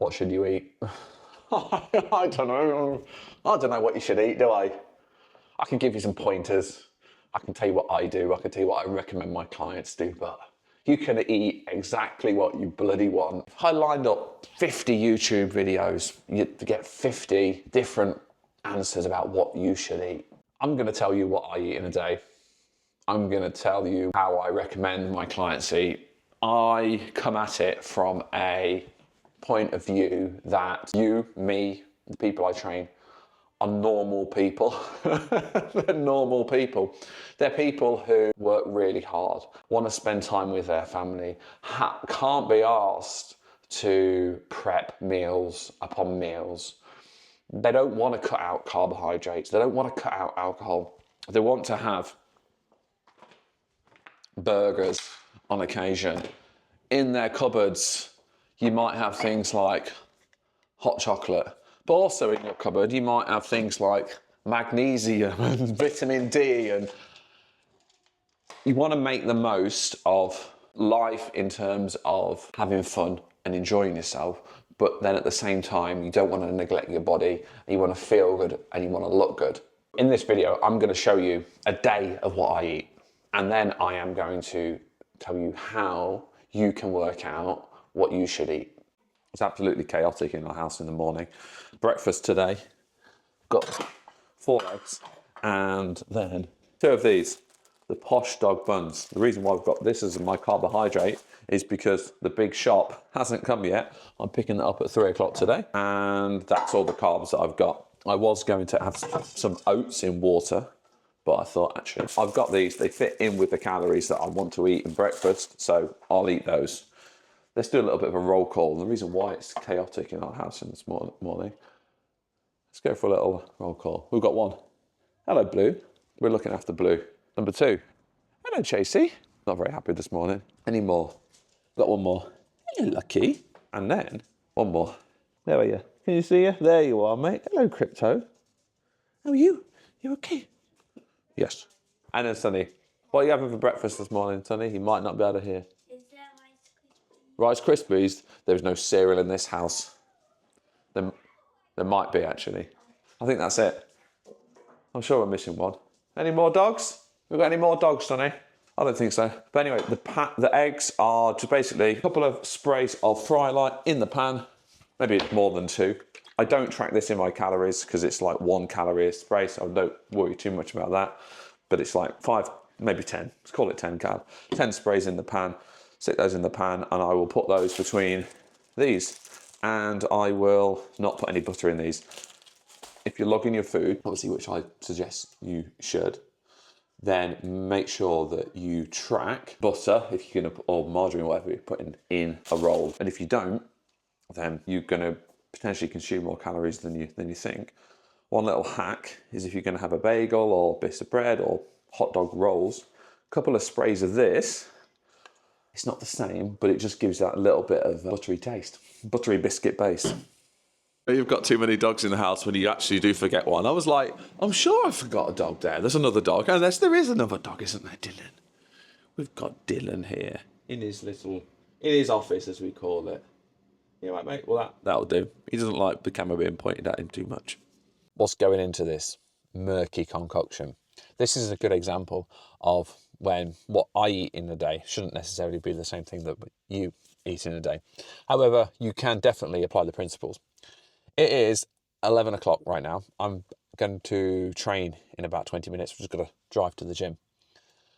What should you eat? I don't know. I don't know what you should eat, do I? I can give you some pointers. I can tell you what I do. I can tell you what I recommend my clients do, but you can eat exactly what you bloody want. I lined up 50 YouTube videos to get 50 different answers about what you should eat. I'm gonna tell you what I eat in a day. I'm gonna tell you how I recommend my clients eat. I come at it from a point of view that you, me, the people I train are normal people. They're normal people. They're people who work really hard, want to spend time with their family, can't be asked to prep meals upon meals. They don't want to cut out carbohydrates. They don't want to cut out alcohol. They want to have burgers on occasion. In their cupboards, you might have things like hot chocolate, but also in your cupboard, you might have things like magnesium and vitamin D, and you want to make the most of life in terms of having fun and enjoying yourself, but then at the same time, you don't want to neglect your body, and you want to feel good and you want to look good. In this video, I'm going to show you a day of what I eat, and then I am going to tell you how you can work out what you should eat. It's absolutely chaotic in our house in the morning. Breakfast today, got 4 eggs and then 2 of these, the Posh Dog buns. The reason why I've got this as my carbohydrate is because the big shop hasn't come yet. I'm picking that up at 3 o'clock today, and that's all the carbs that I've got. I was going to have some oats in water, but I thought, actually, I've got these. They fit in with the calories that I want to eat in breakfast, so I'll eat those. Let's do a little bit of a roll call. The reason why it's chaotic in our house in this morning. Let's go for a little roll call. We've got 1. Hello, Blue. We're looking after Blue. Number 2. Hello, Chasey. Not very happy this morning. Any more? Got 1 more. Hello, Lucky. And then 1 more. There are you. Can you see you? There you are, mate. Hello, Crypto. How are you? You okay? Yes. And then Sonny. What are you having for breakfast this morning, Sonny? You might not be able to hear. Rice Krispies. There's no cereal in this house. There might be, actually. I think that's it. I'm sure we're missing 1. Any more dogs? We've got any more dogs, Sonny? I don't think so. But anyway, the eggs are just basically a couple of sprays of fry light in the pan. Maybe more than 2. I don't track this in my calories because it's like 1 calorie a spray, so I don't worry too much about that. But it's like 5, maybe 10. Let's call it 10 cal. 10 sprays in the pan. Stick those in the pan, and I will put those between these, and I will not put any butter in these. If you're logging your food, obviously, which I suggest you should, then make sure that you track butter, if you're going to, or margarine, or whatever you're putting in a roll. And if you don't, then you're going to potentially consume more calories than you think. One little hack is if you're going to have a bagel or bits of bread or hot dog rolls, a couple of sprays of this. It's not the same, but it just gives that little bit of buttery taste. Buttery biscuit base. You've got too many dogs in the house when you actually do forget one. I was like, I'm sure I forgot a dog there. There's another dog. Unless there is another dog, isn't there, Dylan? We've got Dylan here in his office, as we call it. You all right, mate? Well, that'll do. He doesn't like the camera being pointed at him too much. What's going into this murky concoction? This is a good example of when what I eat in a day shouldn't necessarily be the same thing that you eat in a day. However, you can definitely apply the principles. It is 11 o'clock right now. I'm going to train in about 20 minutes. We're just going to drive to the gym.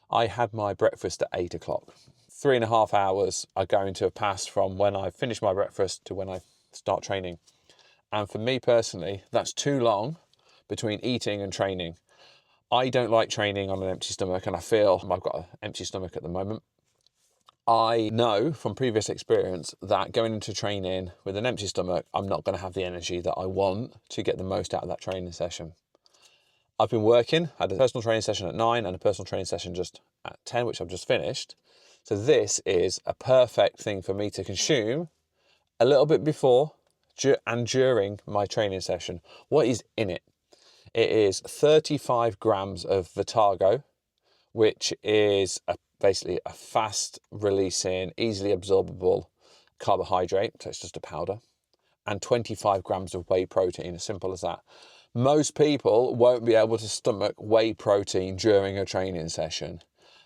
I had my breakfast at 8 o'clock. 3.5 hours are going to have passed from when I finish my breakfast to when I start training. And for me personally, that's too long between eating and training. I don't like training on an empty stomach, and I feel I've got an empty stomach at the moment. I know from previous experience that going into training with an empty stomach, I'm not going to have the energy that I want to get the most out of that training session. I've been working, I had a personal training session at 9 and a personal training session just at 10, which I've just finished. So this is a perfect thing for me to consume a little bit before and during my training session. What is in it? It is 35 grams of Vitago, which is basically a fast releasing, easily absorbable carbohydrate. So it's just a powder. and 25 grams of whey protein, as simple as that. Most people won't be able to stomach whey protein during a training session,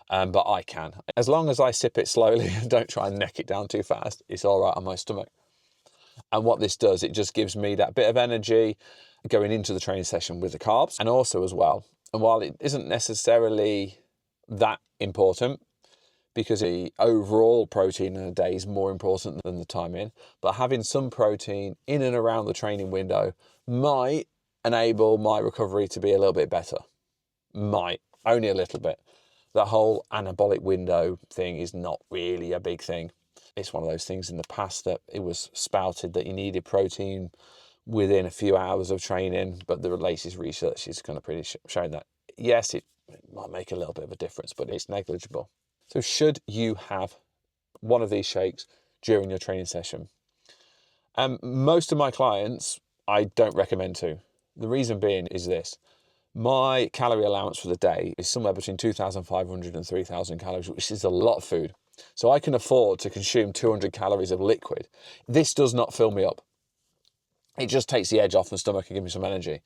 but I can. As long as I sip it slowly and don't try and neck it down too fast, it's all right on my stomach. And what this does, it just gives me that bit of energy going into the training session with the carbs, and also as well, and while it isn't necessarily that important, because the overall protein in a day is more important than the time in, but having some protein in and around the training window might enable my recovery to be a little bit better. Might, only a little bit. That whole anabolic window thing is not really a big thing. It's one of those things in the past that it was spouted that you needed protein within a few hours of training, but the latest research is kind of pretty showing that, yes, it might make a little bit of a difference, but it's negligible. So should you have one of these shakes during your training session? Most of my clients, I don't recommend to. The reason being is this. My calorie allowance for the day is somewhere between 2,500 and 3,000 calories, which is a lot of food. So I can afford to consume 200 calories of liquid. This does not fill me up. It just takes the edge off my stomach and gives me some energy.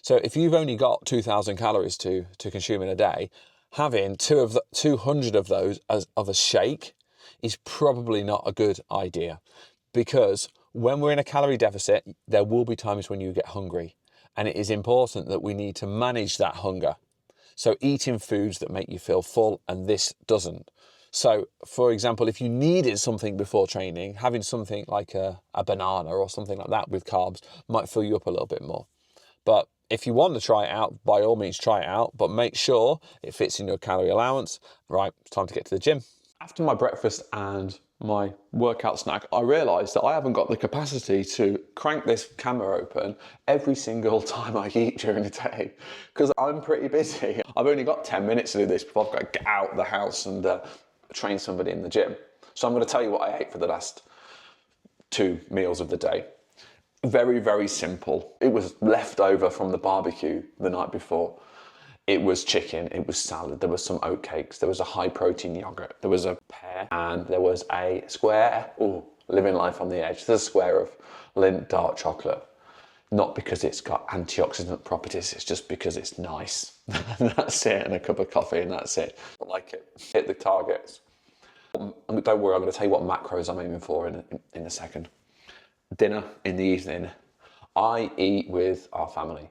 So if you've only got 2,000 calories to consume in a day, having 200 of those of a shake is probably not a good idea, because when we're in a calorie deficit, there will be times when you get hungry, and it is important that we need to manage that hunger. So eating foods that make you feel full, and this doesn't. So, for example, if you needed something before training, having something like a banana or something like that with carbs might fill you up a little bit more. But if you want to try it out, by all means try it out, but make sure it fits in your calorie allowance. Right, it's time to get to the gym. After my breakfast and my workout snack, I realised that I haven't got the capacity to crank this camera open every single time I eat during the day, because I'm pretty busy. I've only got 10 minutes to do this before I've got to get out of the house and train somebody in the gym. So I'm going to tell you what I ate for the last 2 meals of the day. Very, very simple. It was left over from the barbecue the night before. It was chicken, it was salad, there was some oatcakes, there was a high protein yogurt, there was a pear, and there was a square, living life on the edge, there's a square of Lindt dark chocolate. Not because it's got antioxidant properties, it's just because it's nice. That's it, and a cup of coffee, and that's it. I like it. Hit the targets. Don't worry, I'm going to tell you what macros I'm aiming for in a second. Dinner in the evening. I eat with our family.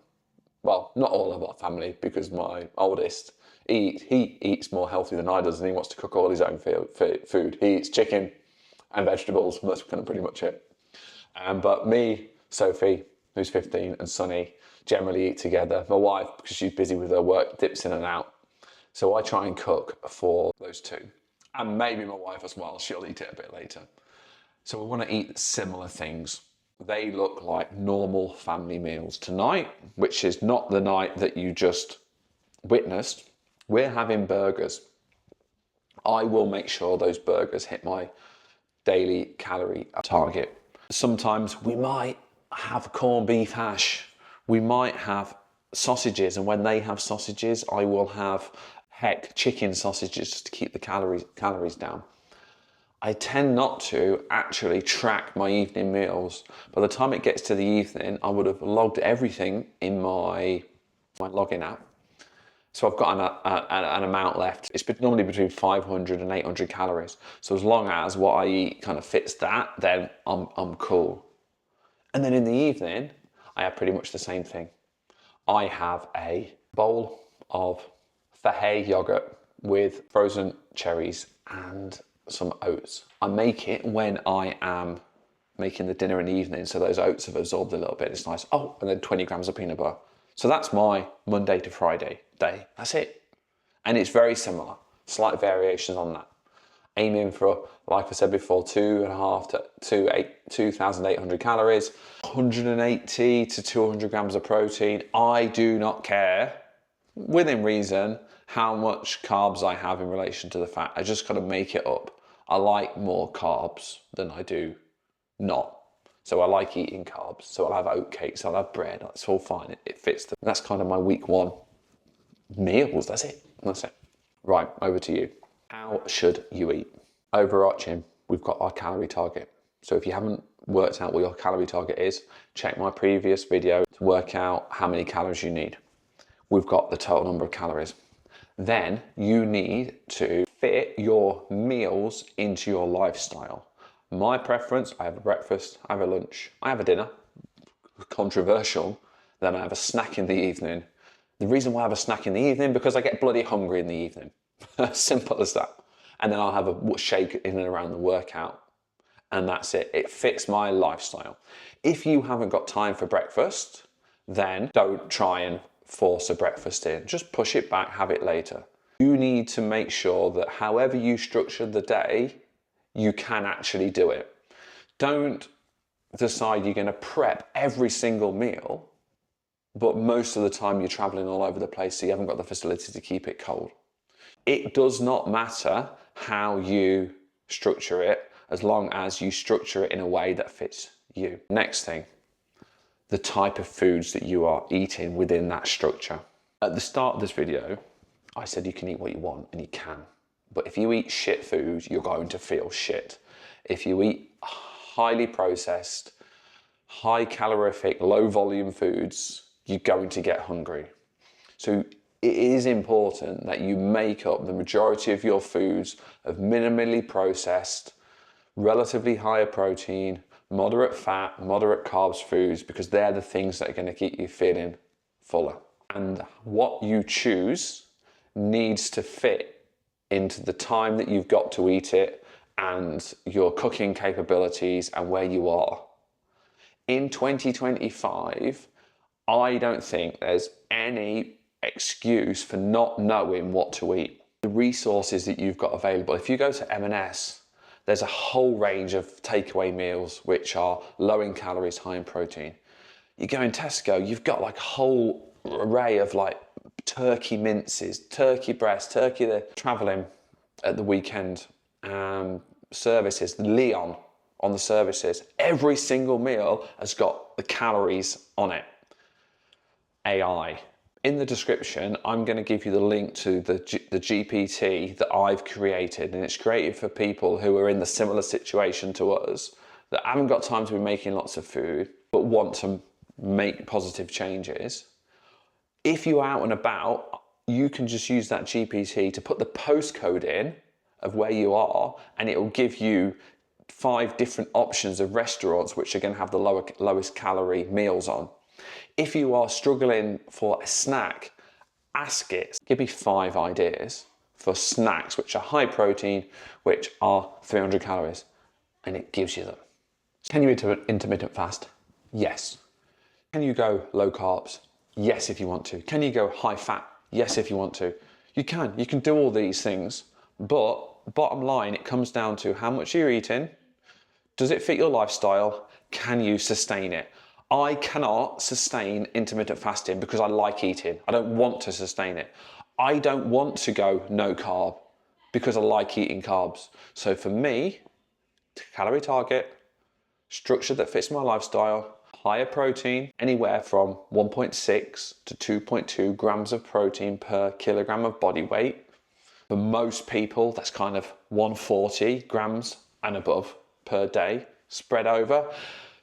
Well, not all of our family, because my oldest, he eats more healthy than I does, and he wants to cook all his own food. He eats chicken and vegetables, and that's kind of pretty much it. But me, Sophie, who's 15, and Sonny generally eat together. My wife, because she's busy with her work, dips in and out. So I try and cook for those two. And maybe my wife as well, she'll eat it a bit later. So we want to eat similar things. They look like normal family meals. Tonight, which is not the night that you just witnessed, we're having burgers. I will make sure those burgers hit my daily calorie target. Sometimes we might have corned beef hash. We might have sausages, and when they have sausages, I will have chicken sausages just to keep the calories down. I tend not to actually track my evening meals. By the time it gets to the evening, I would have logged everything in my login app. So I've got an amount left. It's normally between 500 and 800 calories. So as long as what I eat kind of fits that, then I'm cool. And then in the evening, I have pretty much the same thing. I have a bowl of Fahey yogurt with frozen cherries and some oats. I make it when I am making the dinner in the evening, so those oats have absorbed a little bit. It's nice. Oh, and then 20 grams of peanut butter. So that's my Monday to Friday day. That's it. And it's very similar. Slight variations on that. Aiming for, like I said before, 2,800 calories, 180 to 200 grams of protein. I do not care, within reason, how much carbs I have in relation to the fat. I just got to make it up. I like more carbs than I do not. So I like eating carbs. So I'll have oatcakes, I'll have bread. It's all fine. It fits. That's kind of my week 1 meals. That's it. That's it. Right, over to you. How should you eat? Overarching, we've got our calorie target. So if you haven't worked out what your calorie target is, check my previous video to work out how many calories you need. We've got the total number of calories. Then you need to fit your meals into your lifestyle. My preference, I have a breakfast, I have a lunch, I have a dinner, controversial, then I have a snack in the evening. The reason why I have a snack in the evening, because I get bloody hungry in the evening. Simple as that. And then I'll have a shake in and around the workout. And that's it. It fits my lifestyle. If you haven't got time for breakfast, then don't try and force a breakfast in. Just push it back, have it later. You need to make sure that however you structure the day, you can actually do it. Don't decide you're going to prep every single meal, but most of the time you're traveling all over the place, so you haven't got the facility to keep it cold. It does not matter how you structure it, as long as you structure it in a way that fits you. Next thing, the type of foods that you are eating within that structure. At the start of this video, I said you can eat what you want, and you can. But if you eat shit food, you're going to feel shit. If you eat highly processed, high calorific, low volume foods, you're going to get hungry. So it is important that you make up the majority of your foods of minimally processed, relatively higher protein, moderate fat, moderate carbs foods, because they're the things that are going to keep you feeling fuller. And what you choose needs to fit into the time that you've got to eat it and your cooking capabilities and where you are. In 2025, I don't think there's any excuse for not knowing what to eat. The resources that you've got available, if you go to M&S, there's a whole range of takeaway meals which are low in calories, high in protein. You go in Tesco, you've got like a whole array of like turkey minces, turkey breast, turkey they're traveling at the weekend, services, Leon on the services. Every single meal has got the calories on it. AI. In the description, I'm going to give you the link to the GPT that I've created, and it's created for people who are in the similar situation to us, that haven't got time to be making lots of food, but want to make positive changes. If you're out and about, you can just use that GPT to put the postcode in of where you are, and it will give you 5 different options of restaurants which are going to have the lowest calorie meals on. If you are struggling for a snack, ask it, give me 5 ideas for snacks which are high protein, which are 300 calories, and it gives you them. Can you intermittent fast? Yes. Can you go low carbs? Yes, if you want to. Can you go high fat? Yes, if you want to. You can do all these things, but bottom line, it comes down to how much you're eating. Does it fit your lifestyle? Can you sustain it? I cannot sustain intermittent fasting because I like eating. I don't want to sustain it. I don't want to go no carb because I like eating carbs. So for me, calorie target, structure that fits my lifestyle, higher protein, anywhere from 1.6 to 2.2 grams of protein per kilogram of body weight. For most people, that's kind of 140 grams and above per day, spread over.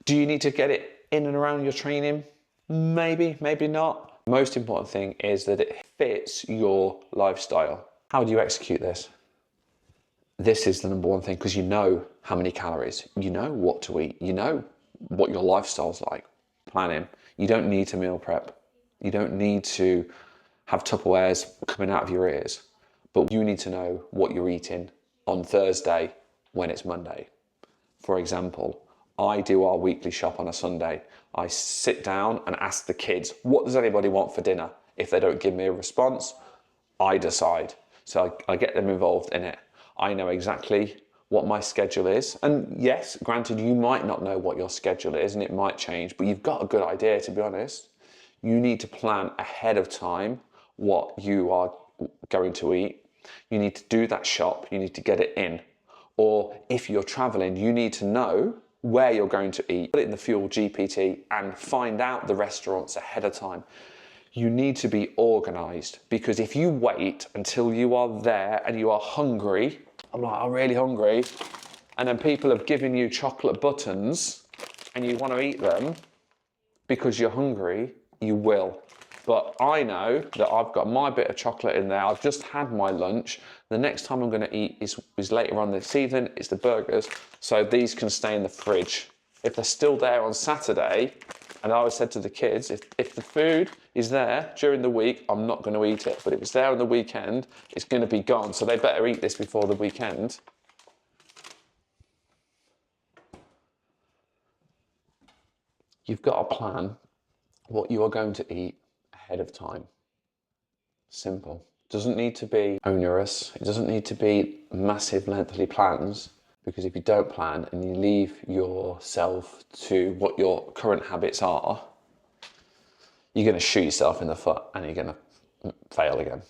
Do you need to get it in and around your training? Maybe, maybe not. Most important thing is that it fits your lifestyle. How do you execute this? This is the number one thing, because you know how many calories, you know what to eat, you know what your lifestyle's like. Planning. You don't need to meal prep. You don't need to have Tupperwares coming out of your ears, but you need to know what you're eating on Thursday when it's Monday. For example, I do our weekly shop on a Sunday. I sit down and ask the kids, what does anybody want for dinner? If they don't give me a response, I decide. So I get them involved in it. I know exactly what my schedule is. And yes, granted, you might not know what your schedule is and it might change, but you've got a good idea, to be honest. You need to plan ahead of time what you are going to eat. You need to do that shop. You need to get it in. Or if you're traveling, you need to know where you're going to eat. Put it in the Fuel GPT and find out the restaurants ahead of time. You need to be organized, because if you wait until you are there and you are hungry, I'm really hungry, and then people have given you chocolate buttons and you want to eat them because you're hungry, you will. But I know that I've got my bit of chocolate in there. I've just had my lunch. The next time I'm going to eat is later on this evening. It's the burgers. So these can stay in the fridge. If they're still there on Saturday, and I always said to the kids, if the food is there during the week, I'm not going to eat it. But if it's there on the weekend, it's going to be gone. So they better eat this before the weekend. You've got to plan what you are going to eat ahead of time. Simple. Doesn't need to be onerous. It doesn't need to be massive lengthy plans, because if you don't plan and you leave yourself to what your current habits are, you're going to shoot yourself in the foot and you're going to fail again.